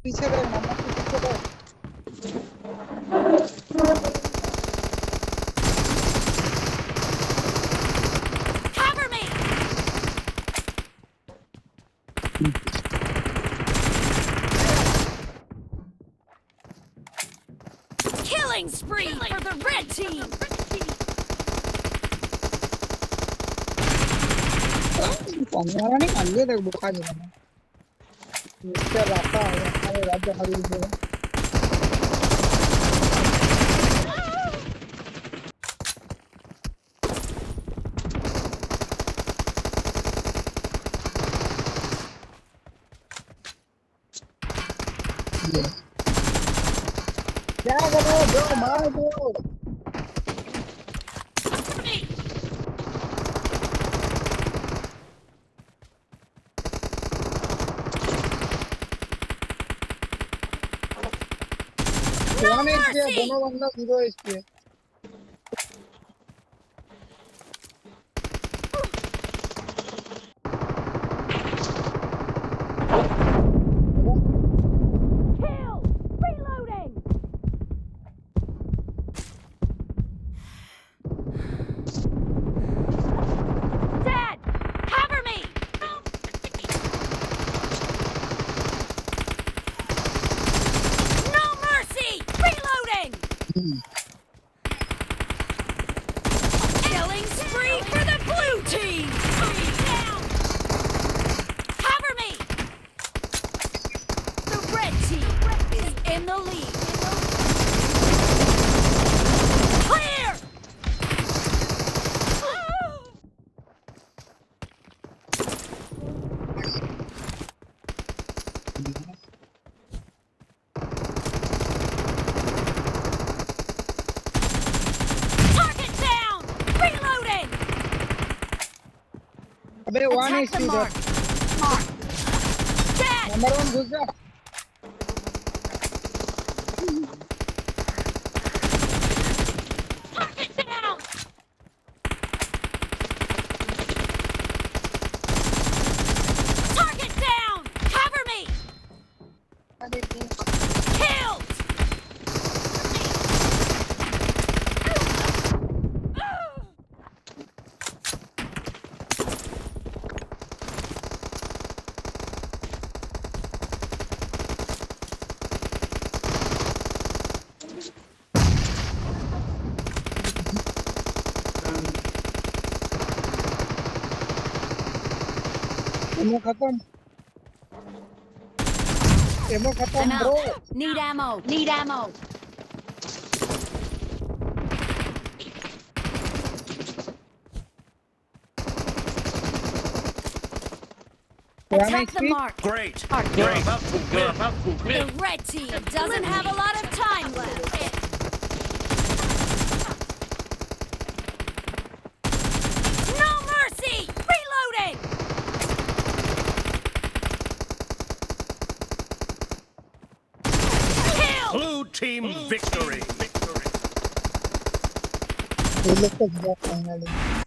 पीछे गए ना मत पीछे गए Cover me! Killing spree for the red team! हमारा नहीं मान लिया देख बुका नहीं बना इससे रास्ता है हमारे राज्य हरी है क्या करो जो मार दो वन एचपी है दोनों बंदा 0 एचपी है Kill! Reloading! Dad! Cover me! No mercy! Reloading! Killing spree for the blue team! Down! Cover me! The red team is in the lead. Clear! Target down! Reloading! अबे one Attack the HP mark! Mark! Dad! Number 1 घुस जा Target down! Target down! Cover me! Killed! Ammo खत्म bro Need ammo. Need ammo. Attack the mark. Great. Target. You're about to win. The red team doesn't have a lot of time left. No mercy! Reloading! Kill! Blue team victory. ये लोग तो बहुत final है